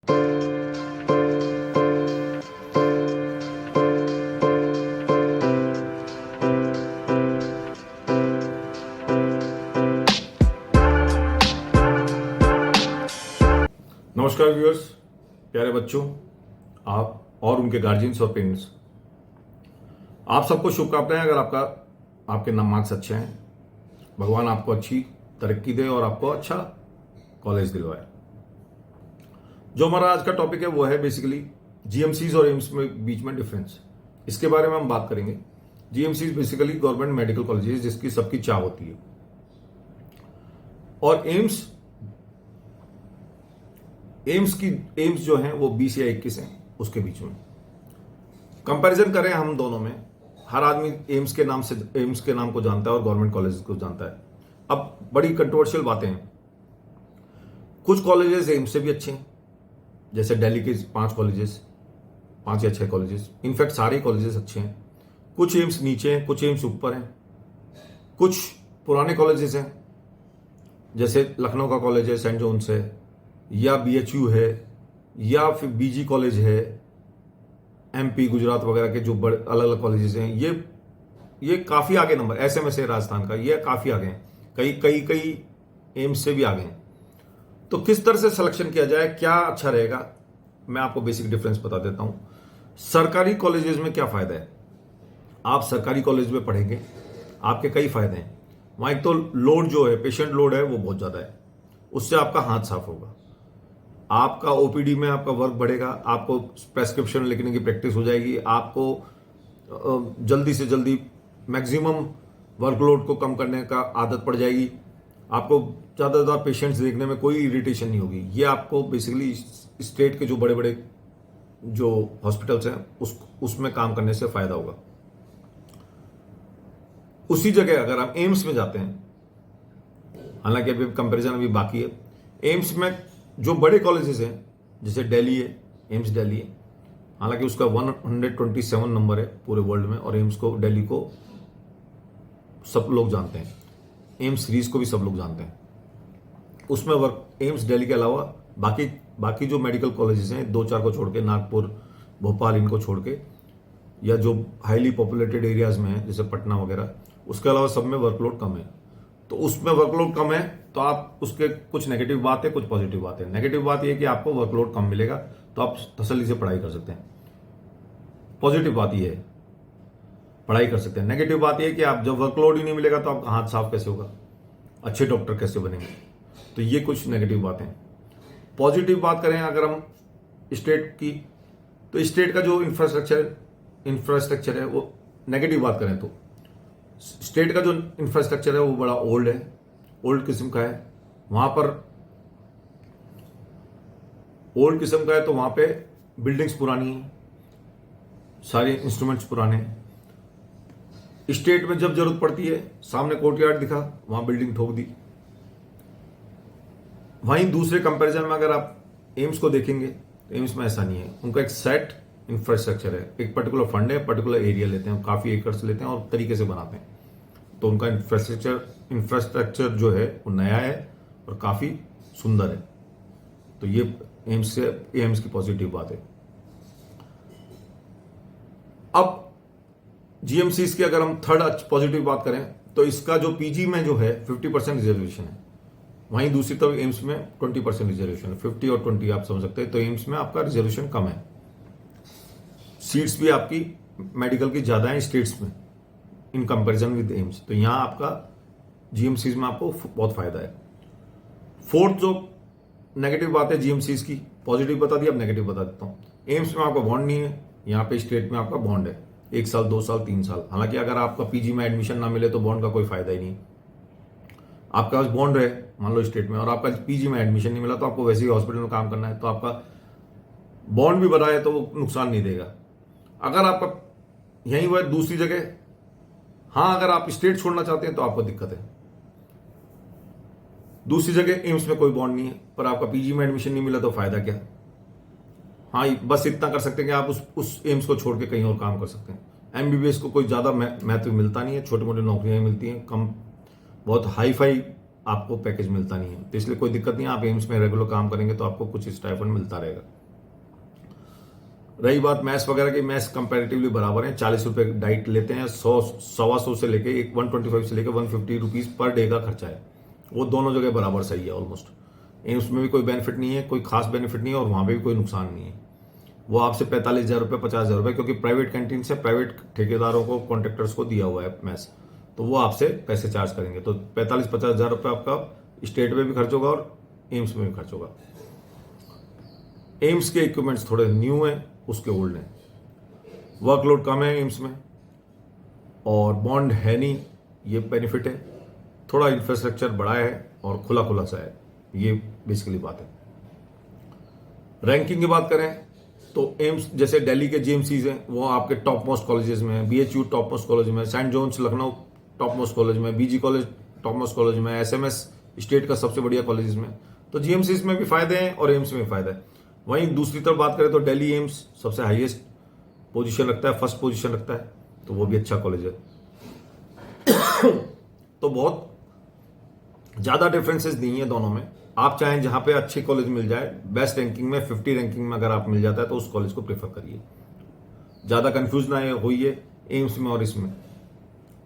नमस्कार व्यूअर्स, प्यारे बच्चों, आप और उनके गार्जियंस और पेरेंट्स, आप सबको शुभकामनाएं। अगर आपके मार्क्स अच्छे हैं, भगवान आपको अच्छी तरक्की दे और आपको अच्छा कॉलेज दिलवाए। जो हमारा आज का टॉपिक है वो है बेसिकली जीएमसीज और एम्स में बीच में डिफरेंस। इसके बारे में हम बात करेंगे। जीएमसीज बेसिकली गवर्नमेंट मेडिकल कॉलेजेस जिसकी सबकी चाह होती है, और एम्स जो है वो 20 या 21 है, उसके बीच में कंपैरिजन करें हम दोनों में। हर आदमी एम्स के नाम को जानता है और गवर्नमेंट कॉलेज को जानता है। अब बड़ी कंट्रोवर्शियल बातें हैं। कुछ कॉलेजेस एम्स से भी अच्छे हैं, जैसे दिल्ली के 5 या 6 कॉलेजेस, इनफैक्ट सारे कॉलेजेस अच्छे हैं। कुछ एम्स नीचे हैं, कुछ एम्स ऊपर हैं। कुछ पुराने कॉलेजेस हैं, जैसे लखनऊ का कॉलेज है, सेंट जोन्स है, या बीएचयू है, या फिर बीजी कॉलेज है, एमपी गुजरात वगैरह के जो बड़े अलग अलग कॉलेजेस हैं, ये काफी आगे नंबर। एसएमएस है राजस्थान का, ये काफी आगे हैं, कई एम्स से भी आगे हैं। तो किस तरह से सिलेक्शन किया जाए, क्या अच्छा रहेगा, मैं आपको बेसिक डिफरेंस बता देता हूं। सरकारी कॉलेजेस में क्या फायदा है, आप सरकारी कॉलेज में पढ़ेंगे, आपके कई फायदे हैं। वहां एक तो लोड जो है, पेशेंट लोड है, वो बहुत ज्यादा है, उससे आपका हाथ साफ होगा, आपका ओपीडी में आपका वर्क बढ़ेगा, आपको प्रेस्क्रिप्शन लिखने की प्रैक्टिस हो जाएगी, आपको जल्दी से जल्दी मैक्सिमम वर्कलोड को कम करने का आदत पड़ जाएगी, आपको ज़्यादा से ज़्यादा पेशेंट्स देखने में कोई इरिटेशन नहीं होगी। ये आपको बेसिकली स्टेट के जो बड़े बड़े जो हॉस्पिटल्स हैं उसमें काम करने से फायदा होगा। उसी जगह अगर आप एम्स में जाते हैं, हालांकि अभी कंपैरिजन अभी बाकी है, एम्स में जो बड़े कॉलेजेस हैं, जैसे दिल्ली है, एम्स दिल्ली है, हालांकि उसका 127 नंबर है पूरे वर्ल्ड में, और एम्स को, दिल्ली को सब लोग जानते हैं, एम्स सीरीज को भी सब लोग जानते हैं। उसमें वर्क एम्स दिल्ली के अलावा बाकी जो मेडिकल कॉलेजेस हैं, 2-4 को छोड़ के, नागपुर, भोपाल, इनको छोड़ के, या जो हाईली पॉपुलेटेड एरियाज में है जैसे पटना वगैरह, उसके अलावा सब में वर्कलोड कम है। तो उसमें वर्कलोड कम है तो आप उसके कुछ नेगेटिव बात है, कुछ पॉजिटिव बात है। नेगेटिव बात यह है कि आपको वर्कलोड कम मिलेगा तो आप तसल्ली से पढ़ाई कर सकते हैं। पॉजिटिव बात यह है, पढ़ाई कर सकते हैं। नेगेटिव बात यह है कि आप जब वर्कलोड ही नहीं मिलेगा तो आपका हाथ साफ कैसे होगा, अच्छे डॉक्टर कैसे बनेंगे। तो ये कुछ नेगेटिव बातें। पॉजिटिव बात करें अगर हम स्टेट की, तो स्टेट का जो इंफ्रास्ट्रक्चर है वो, नेगेटिव बात करें तो स्टेट का जो इंफ्रास्ट्रक्चर है वो बड़ा ओल्ड किस्म का है। वहां पर ओल्ड किस्म का है तो वहां पे बिल्डिंग्स पुरानी है, सारे इंस्ट्रूमेंट्स पुराने हैं। स्टेट में जब जरूरत पड़ती है, सामने कोर्टयार्ड दिखा, वहां बिल्डिंग ठोक दी। वहीं दूसरे कंपैरिजन में अगर आप एम्स को देखेंगे तो एम्स में ऐसा नहीं है। उनका एक सेट इंफ्रास्ट्रक्चर है, एक पर्टिकुलर फंड है, पर्टिकुलर एरिया लेते हैं, काफी एकर्स लेते हैं और तरीके से बनाते हैं। तो उनका इंफ्रास्ट्रक्चर जो है वो नया है और काफी सुंदर है। तो ये एम्स की पॉजिटिव बात है। अब जीएमसीज की अगर हम थर्ड पॉजिटिव बात करें तो इसका जो पीजी में जो है 50% रिजर्वेशन है, वहीं दूसरी तरफ एम्स में 20% रिजर्वेशन है। 50 और 20 आप समझ सकते हैं। तो एम्स में आपका रिजर्वेशन कम है, सीट्स भी आपकी मेडिकल की ज्यादा है स्टेट्स में इन कंपैरिजन विद एम्स। तो यहां आपका जीएमसीज में आपको बहुत फायदा है। फोर्थ जो नेगेटिव बात है जीएमसीज की, पॉजिटिव बता दी, अब नेगेटिव बता देता हूं। एम्स में आपका बॉन्ड नहीं है, यहाँ पे स्टेट में आपका बॉन्ड है, 1 साल, 2 साल, 3 साल। हालांकि अगर आपका पीजी में एडमिशन ना मिले तो बॉन्ड का कोई फायदा ही नहीं। आपका पास बॉन्ड है मान लो स्टेट में, और आपका पीजी में एडमिशन नहीं मिला तो आपको वैसे ही हॉस्पिटल में काम करना है, तो आपका बॉन्ड भी बड़ा है तो वो नुकसान नहीं देगा। अगर आपका यही हुआ दूसरी जगह, हाँ अगर आप स्टेट छोड़ना चाहते हैं तो आपको दिक्कत है। दूसरी जगह एम्स में कोई बॉन्ड नहीं है पर आपका पीजी में एडमिशन नहीं मिला तो फायदा क्या। हाँ बस इतना कर सकते हैं कि आप उस एम्स को छोड़ के कहीं और काम कर सकते हैं। एमबीबीएस को कोई ज्यादा महत्व मिलता नहीं है, छोटी मोटी नौकरियां मिलती हैं, कम बहुत हाई फाई आपको पैकेज मिलता नहीं है। तो इसलिए कोई दिक्कत नहीं है, आप एम्स में रेगुलर काम करेंगे तो आपको कुछ स्टाइपेंड मिलता रहेगा। रही बात मैथ्स वगैरह की, मैथ्स कंपैरेटिवली बराबर है। 40 रुपए डाइट लेते हैं, 100 से लेके 125 से लेके 150 रुपीज पर डे का खर्चा है। वो दोनों जगह बराबर सही है ऑलमोस्ट। एम्स में भी कोई बेनिफिट नहीं है, कोई खास बेनिफिट नहीं है, और वहां पे भी कोई नुकसान नहीं है। वो आपसे 45,000 रुपये 50,000 रुपये, क्योंकि प्राइवेट कैंटीन से प्राइवेट ठेकेदारों को, कॉन्ट्रेक्टर्स को दिया हुआ है मैस, तो वो आपसे पैसे चार्ज करेंगे। तो 45-50,000 रुपये आपका स्टेट में भी खर्च होगा और एम्स में भी खर्च होगा। एम्स के इक्विपमेंट्स थोड़े न्यू हैं, उसके ओल्ड हैं। वर्कलोड कम है एम्स में, और बॉन्ड है नहीं, ये बेनिफिट है। थोड़ा इंफ्रास्ट्रक्चर बड़ा है और खुला खुला सा है, ये बेसिकली बात है। रैंकिंग की बात करें तो एम्स जैसे दिल्ली के जीएमसीज हैं, वो आपके टॉप मोस्ट कॉलेजेस में है। बीएचयू टॉप मोस्ट कॉलेज में, saint John's Lucknow top most college में, BG college top most college में, एसएमएस स्टेट का सबसे बढ़िया कॉलेजेस में। तो जीएमसीज में भी फायदे हैं और एम्स में फायदा है। वहीं दूसरी तरफ बात करें तो दिल्ली एम्स सबसे हाईएस्ट पोजीशन रखता है, फर्स्ट पोजीशन रखता है, तो वो भी अच्छा कॉलेज है। तो बहुत ज्यादा डिफरेंसेस नहीं है दोनों में। आप चाहें जहां पे अच्छे कॉलेज मिल जाए, बेस्ट रैंकिंग में 50 रैंकिंग में अगर आप मिल जाता है तो उस कॉलेज को प्रेफर करिए। ज्यादा कंफ्यूज ना होइए एम्स में और इसमें,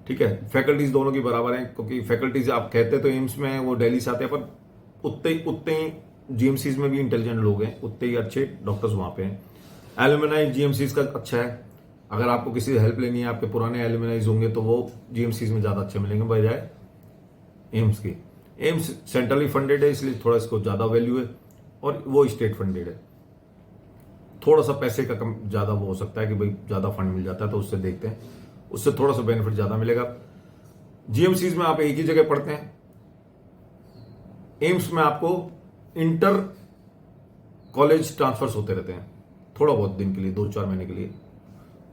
ठीक है। फैकल्टीज दोनों की बराबर हैं, क्योंकि फैकल्टीज आप कहते तो एम्स में है, वो दिल्ली से आते हैं, पर उतने ही जीएमसीज में भी इंटेलिजेंट लोग हैं, उतने ही अच्छे डॉक्टर्स वहां पे हैं। एलुमनाई जीएमसीज का अच्छा है, अगर आपको किसी से हेल्प लेनी है, आपके पुराने एलुमनाइज होंगे तो वो जीएमसीज में ज्यादा अच्छे मिलेंगे बजाय एम्स के। एम्स सेंट्रली फंडेड है, इसलिए थोड़ा इसको ज्यादा वैल्यू है, और वो स्टेट फंडेड है। थोड़ा सा पैसे का कम ज्यादा वो हो सकता है कि भाई ज्यादा फंड मिल जाता है, तो उससे देखते हैं, उससे थोड़ा सा बेनिफिट ज्यादा मिलेगा। जीएमसीज में आप एक ही जगह पढ़ते हैं, एम्स में आपको इंटर कॉलेज ट्रांसफर्स होते रहते हैं, थोड़ा बहुत दिन के लिए, 2-4 महीने के लिए।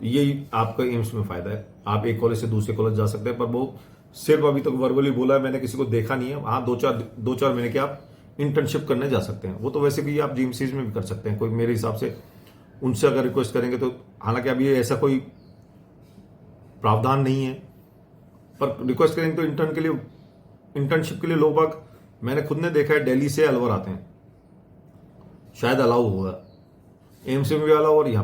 यही आपका एम्स में फायदा है, आप एक कॉलेज से दूसरे कॉलेज जा सकते हैं, पर वो सिर्फ अभी तक वर्बली बोला है, मैंने किसी को देखा नहीं है। हाँ, 2-4 महीने के आप इंटर्नशिप करने जा सकते हैं। वो तो वैसे भी आप जीएमसीज में भी कर सकते हैं, कोई मेरे हिसाब से उनसे अगर रिक्वेस्ट करेंगे तो। हालांकि अभी ऐसा कोई प्रावधान नहीं है, पर रिक्वेस्ट करेंगे तो इंटर्न के लिए, इंटर्नशिप के लिए लोग बाग, मैंने खुद ने देखा है, दिल्ली से अलवर आते हैं। शायद अलाउ होगा, एम्स में भी अलाउ और यहाँ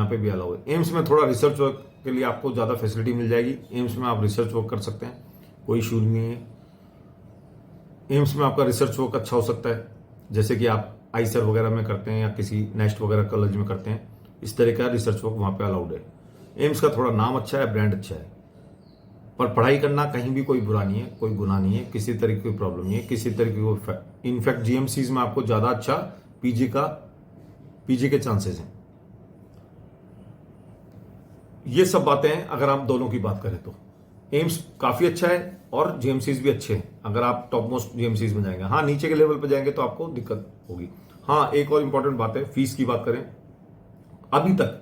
पे भी अलाउ है। एम्स में थोड़ा रिसर्च वर्क के लिए आपको ज्यादा फैसिलिटी मिल जाएगी। एम्स में आप रिसर्च वर्क कर सकते हैं, कोई इशू नहीं है। एम्स में आपका रिसर्च वर्क अच्छा हो सकता है, जैसे कि आप आईसर वगैरह में करते हैं या किसी नेस्ट वगैरह कॉलेज में करते हैं, इस तरह का रिसर्च वर्क वहां पे अलाउड है। एम्स का थोड़ा नाम अच्छा है, ब्रांड अच्छा है, पर पढ़ाई करना कहीं भी कोई बुरा नहीं है, कोई गुनाह नहीं है, किसी तरीके की प्रॉब्लम नहीं है, किसी तरीके को। इनफैक्ट जीएमसीज में आपको ज्यादा अच्छा पीजी के चांसेस हैं। ये सब बातें हैं अगर आप दोनों की बात करें तो। एम्स काफी अच्छा है और जीएमसीज भी अच्छे हैं अगर आप टॉप मोस्ट जीएमसीज में जाएंगे। हाँ, नीचे के लेवल पर जाएंगे तो आपको दिक्कत होगी। हाँ, एक और इंपॉर्टेंट बात है, फीस की बात करें, अभी तक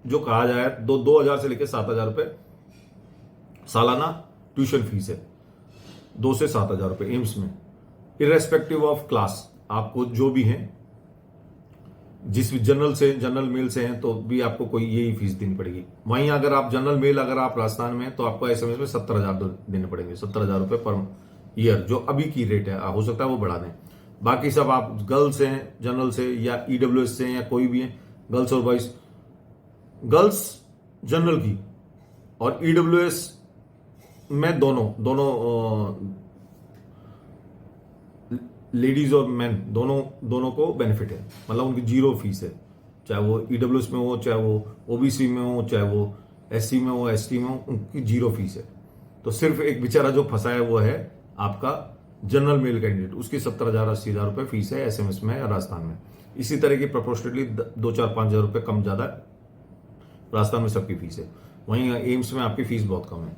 जो कहा जाए 2,000 से लेकर 7,000 रुपए सालाना ट्यूशन फीस है, 2 से 7,000 रुपए एम्स में, इरेस्पेक्टिव ऑफ क्लास। आपको जो भी है, जिस भी जनरल मेल से हैं तो भी आपको कोई यही फीस देनी पड़ेगी। वहीं अगर आप जनरल मेल, अगर आप राजस्थान में, तो आपको एसएमएस में 70,000 देने पड़ेंगे, 70,000 रुपए पर ईयर, जो अभी की रेट है। हो सकता है वो बढ़ा दें। बाकी सब आप गर्ल्स हैं जनरल से या ईडब्ल्यूएस से या कोई भी है, गर्ल्स और बॉयज, गर्ल्स जनरल की और ईडब्ल्यूएस में दोनों लेडीज और मैन दोनों को बेनिफिट है, मतलब उनकी 0 फीस है, चाहे वो ईडब्ल्यूएस में हो, चाहे वो ओबीसी में हो, चाहे वो एससी में हो, एसटी में हो, उनकी 0 फीस है। तो सिर्फ एक बेचारा जो फंसा है वो है आपका जनरल मेल कैंडिडेट, उसकी 70,000-80,000 रुपए फीस है एसएमएस में या राजस्थान में। इसी तरह की प्रोपोर्शनली 2-4-5,000 रुपए कम ज्यादा राजस्थान में सबकी फीस है। वहीं एम्स में आपकी फीस बहुत कम है,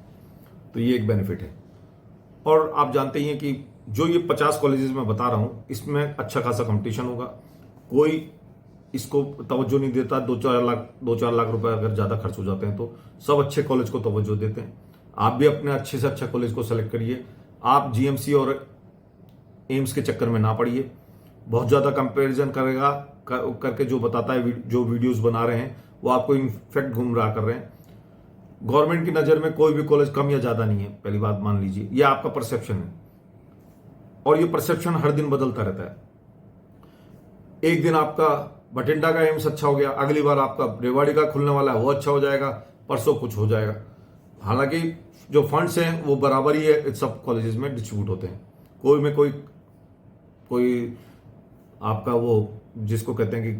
तो ये एक बेनिफिट है। और आप जानते ही हैं कि जो ये 50 कॉलेजेस में बता रहा हूं, इसमें अच्छा खासा कंपटीशन होगा। कोई इसको तवज्जो नहीं देता। 2-4 लाख रुपए अगर ज्यादा खर्च हो जाते हैं तो सब अच्छे कॉलेज को तवज्जो देते हैं। आप भी अपने अच्छे से अच्छा कॉलेज को सेलेक्ट करिए। आप जीएमसी और एम्स के चक्कर में ना पड़िए। बहुत ज्यादा कंपैरिजन करके जो बताता है, जो वीडियोस बना रहे हैं, वो आपको इनफेक्ट गुमराह कर रहे हैं। गवर्नमेंट की नजर में कोई भी कॉलेज कम या ज्यादा नहीं है, पहली बात मान लीजिए। यह आपका परसेप्शन है, और ये परसेप्शन हर दिन बदलता रहता है। एक दिन आपका बठिंडा का एम्स अच्छा हो गया, अगली बार आपका रेवाड़ी का खुलने वाला है वो अच्छा हो जाएगा, परसों कुछ हो जाएगा। हालांकि जो फंड्स हैं वो बराबर ही है सब कॉलेजेस में डिस्ट्रीब्यूट होते हैं, कोई में कोई आपका वो जिसको कहते हैं कि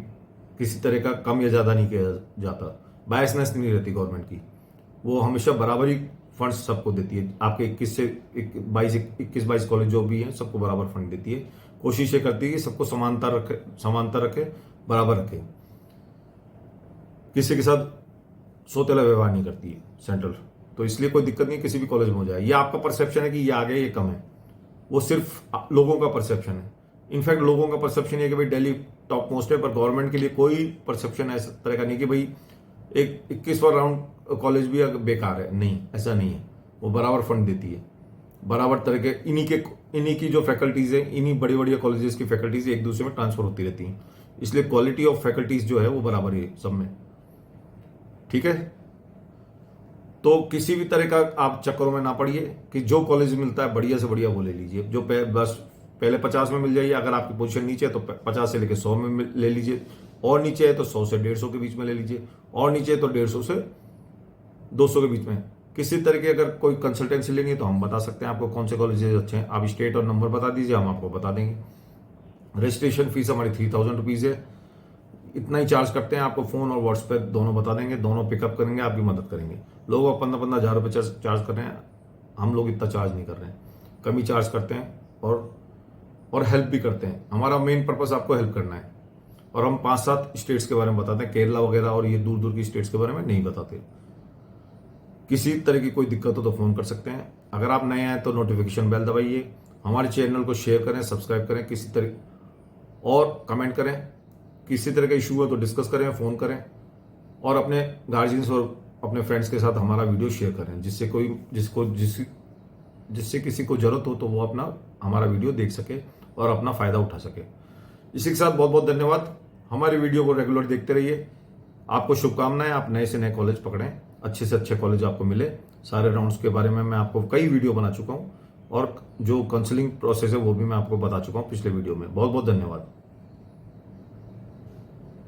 किसी तरह का कम या ज़्यादा नहीं किया जाता, बायसनेस नहीं रहती गवर्नमेंट की, वो हमेशा बराबर ही फंड्स सबको देती है। आपके 21 कॉलेज जो भी हैं सबको बराबर फंड देती है, कोशिश ये करती है कि सबको समानता रखे, बराबर रखे, किसी के साथ सोतेला व्यवहार नहीं करती है सेंट्रल। तो इसलिए कोई दिक्कत नहीं किसी भी कॉलेज में हो जाए। ये आपका परसेप्शन है कि ये आगे ये कम है, वो सिर्फ लोगों का परसेप्शन है। इनफैक्ट लोगों का परसेप्शन है कि भाई दिल्ली टॉप मोस्ट है, पर गवर्नमेंट के लिए कोई परसेप्शन ऐसा तरह का नहीं कि भाई एक 21वां राउंड कॉलेज भी बेकार है, नहीं, ऐसा नहीं है। वो बराबर फंड देती है, बराबर तरह के इन्हीं की जो फैकल्टीज है, इन्हीं बड़ी बड़ी कॉलेजेस की फैकल्टीज एक दूसरे में ट्रांसफर होती रहती हैं, इसलिए क्वालिटी ऑफ फैकल्टीज जो है वो बराबर है सब में। ठीक है, तो किसी भी तरह का आप चक्करों में ना पड़िए कि जो कॉलेज मिलता है बढ़िया से बढ़िया वो ले लीजिए, जो बस पहले 50 में मिल जाइए। अगर आपकी पोजीशन नीचे है तो 50 से लेकर 100 में ले लीजिए, और नीचे है तो 100 से 150 के बीच में ले लीजिए, और नीचे है तो 150 से 200 के बीच में। किसी तरह की अगर कोई कंसल्टेंसी लेंगे तो हम बता सकते हैं आपको कौन से कॉलेजेस अच्छे हैं। आप स्टेट और नंबर बता दीजिए, हम आपको बता देंगे। रजिस्ट्रेशन फीस हमारी 3000 रुपीज़ है, इतना ही चार्ज करते हैं। आपको फ़ोन और व्हाट्सएप दोनों बता देंगे, दोनों पिकअप करेंगे, आपकी मदद करेंगे। लोग 15-15 हज़ार रुपये चार्ज कर रहे हैं, हम लोग इतना चार्ज नहीं कर रहे हैं, कम ही चार्ज करते हैं और हेल्प भी करते हैं। हमारा मेन पर्पस आपको हेल्प करना है, और हम 5-7 स्टेट्स के बारे में बताते हैं, केरला वगैरह और ये दूर दूर की स्टेट्स के बारे में नहीं बताते। किसी तरह की कोई दिक्कत हो तो फ़ोन कर सकते हैं। अगर आप नए आए तो नोटिफिकेशन बेल दबाइए, हमारे चैनल को शेयर करें, सब्सक्राइब करें, किसी तरह और कमेंट करें। किसी तरह का इशू हो तो डिस्कस करें, फ़ोन करें, और अपने गार्जियंस और अपने फ्रेंड्स के साथ हमारा वीडियो शेयर करें, जिससे किसी को ज़रूरत हो तो वो अपना हमारा वीडियो देख सके और अपना फ़ायदा उठा सके। इसी के साथ बहुत बहुत धन्यवाद। हमारी वीडियो को रेगुलर देखते रहिए। आपको शुभकामनाएं, आप नए से नए कॉलेज पकड़ें, अच्छे से अच्छे कॉलेज आपको मिले। सारे राउंड्स के बारे में मैं आपको कई वीडियो बना चुका हूं, और जो काउंसलिंग प्रोसेस है वो भी मैं आपको बता चुका हूं पिछले वीडियो में। बहुत बहुत धन्यवाद।